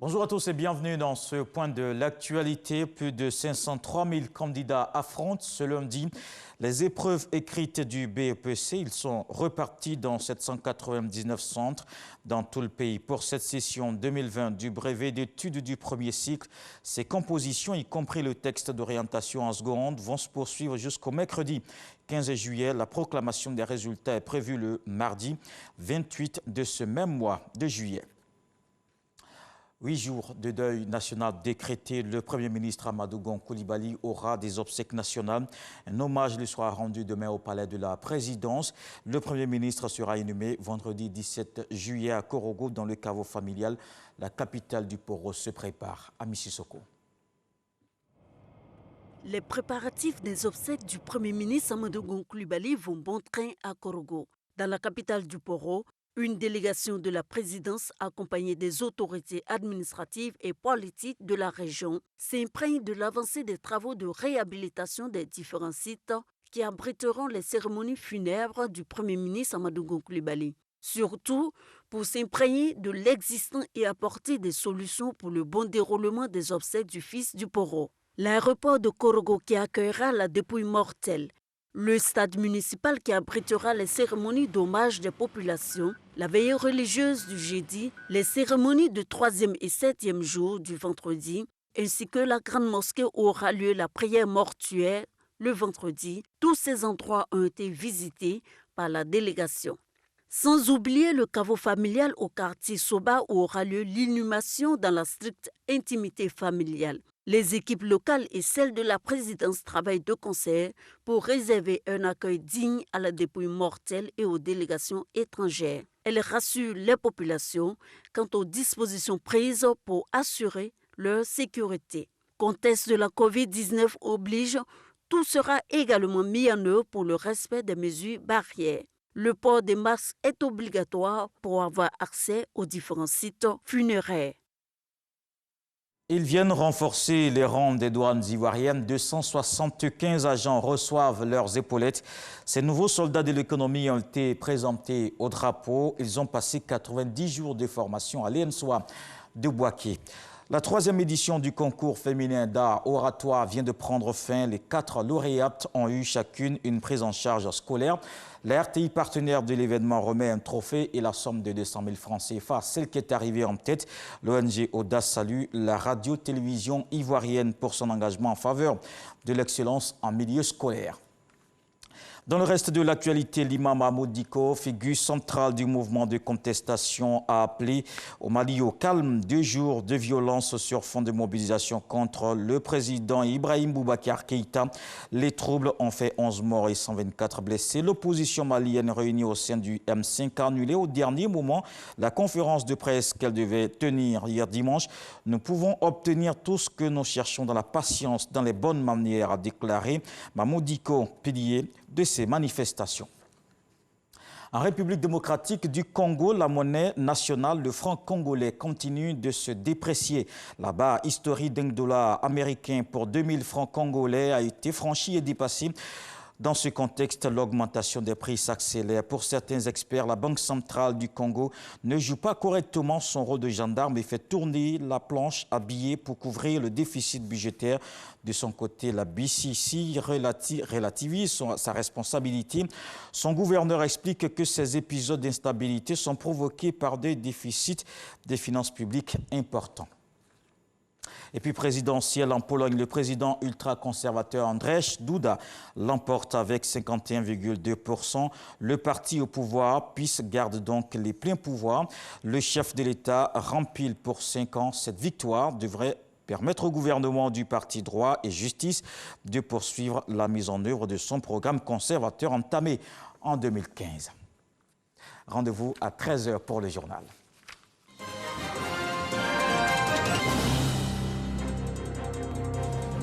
Bonjour à tous et bienvenue dans ce point de l'actualité. Plus de 503 000 candidats affrontent ce lundi les épreuves écrites du BEPC. Ils sont repartis dans 799 centres dans tout le pays. Pour cette session 2020 du brevet d'études du premier cycle, ces compositions, y compris le texte d'orientation en seconde, vont se poursuivre jusqu'au mercredi 15 juillet. La proclamation des résultats est prévue le mardi 28 de ce même mois de juillet. 8 jours de deuil national décrété, le Premier ministre Amadou Gon Coulibaly aura des obsèques nationales. Un hommage lui sera rendu demain au palais de la présidence. Le Premier ministre sera inhumé vendredi 17 juillet à Korogo dans le caveau familial. La capitale du Poro se prépare à Mississoko. Les préparatifs des obsèques du Premier ministre Amadou Gon Coulibaly vont bon train à Korogo. Dans la capitale du Poro, une délégation de la présidence accompagnée des autorités administratives et politiques de la région s'imprègne de l'avancée des travaux de réhabilitation des différents sites qui abriteront les cérémonies funèbres du Premier ministre Amadou Gon Coulibaly. Surtout pour s'imprégner de l'existant et apporter des solutions pour le bon déroulement des obsèques du fils du Poro. L'aéroport de Korogo qui accueillera la dépouille mortelle, le stade municipal qui abritera les cérémonies d'hommage des populations, la veillée religieuse du jeudi, les cérémonies du 3e et 7e jour du vendredi, ainsi que la grande mosquée où aura lieu la prière mortuaire le vendredi. Tous ces endroits ont été visités par la délégation. Sans oublier le caveau familial au quartier Soba où aura lieu l'inhumation dans la stricte intimité familiale. Les équipes locales et celles de la présidence travaillent de concert pour réserver un accueil digne à la dépouille mortelle et aux délégations étrangères. Elle rassure les populations quant aux dispositions prises pour assurer leur sécurité. Contexte de la COVID-19 oblige, tout sera également mis en œuvre pour le respect des mesures barrières. Le port des masques est obligatoire pour avoir accès aux différents sites funéraires. Ils viennent renforcer les rangs des douanes ivoiriennes. 275 agents reçoivent leurs épaulettes. Ces nouveaux soldats de l'économie ont été présentés au drapeau. Ils ont passé 90 jours de formation à l'ENSOA de Bouaké. La 3e édition du concours féminin d'art oratoire vient de prendre fin. Les 4 lauréates ont eu chacune une prise en charge scolaire. La RTI, partenaire de l'événement, remet un trophée et la somme de 200 000 francs CFA. Celle qui est arrivée en tête, l'ONG Audace salue la radio-télévision ivoirienne pour son engagement en faveur de l'excellence en milieu scolaire. Dans le reste de l'actualité, l'imam Mahmoud Dicko, figure centrale du mouvement de contestation, a appelé au Mali au calme 2 jours de violence sur fond de mobilisation contre le président Ibrahim Boubacar Keïta. Les troubles ont fait 11 morts et 124 blessés. L'opposition malienne réunie au sein du M5 a annulé au dernier moment la conférence de presse qu'elle devait tenir hier dimanche. Nous pouvons obtenir tout ce que nous cherchons dans la patience, dans les bonnes manières, a déclaré Mahmoud Dicko, pilier de ces manifestations. En République démocratique du Congo, la monnaie nationale, le franc congolais, continue de se déprécier. La barre historique d'un dollar américain pour 2000 francs congolais a été franchie et dépassée. Dans ce contexte, l'augmentation des prix s'accélère. Pour certains experts, la Banque centrale du Congo ne joue pas correctement son rôle de gendarme et fait tourner la planche à billets pour couvrir le déficit budgétaire. De son côté, la BCC relativise sa responsabilité. Son gouverneur explique que ces épisodes d'instabilité sont provoqués par des déficits des finances publiques importants. Et puis présidentiel en Pologne, le président ultra-conservateur Andrzej Duda l'emporte avec 51,2%. Le parti au pouvoir, PiS, garde donc les pleins pouvoirs. Le chef de l'État rempile pour 5 ans. Cette victoire devrait permettre au gouvernement du parti droit et justice de poursuivre la mise en œuvre de son programme conservateur entamé en 2015. Rendez-vous à 13 h pour le journal.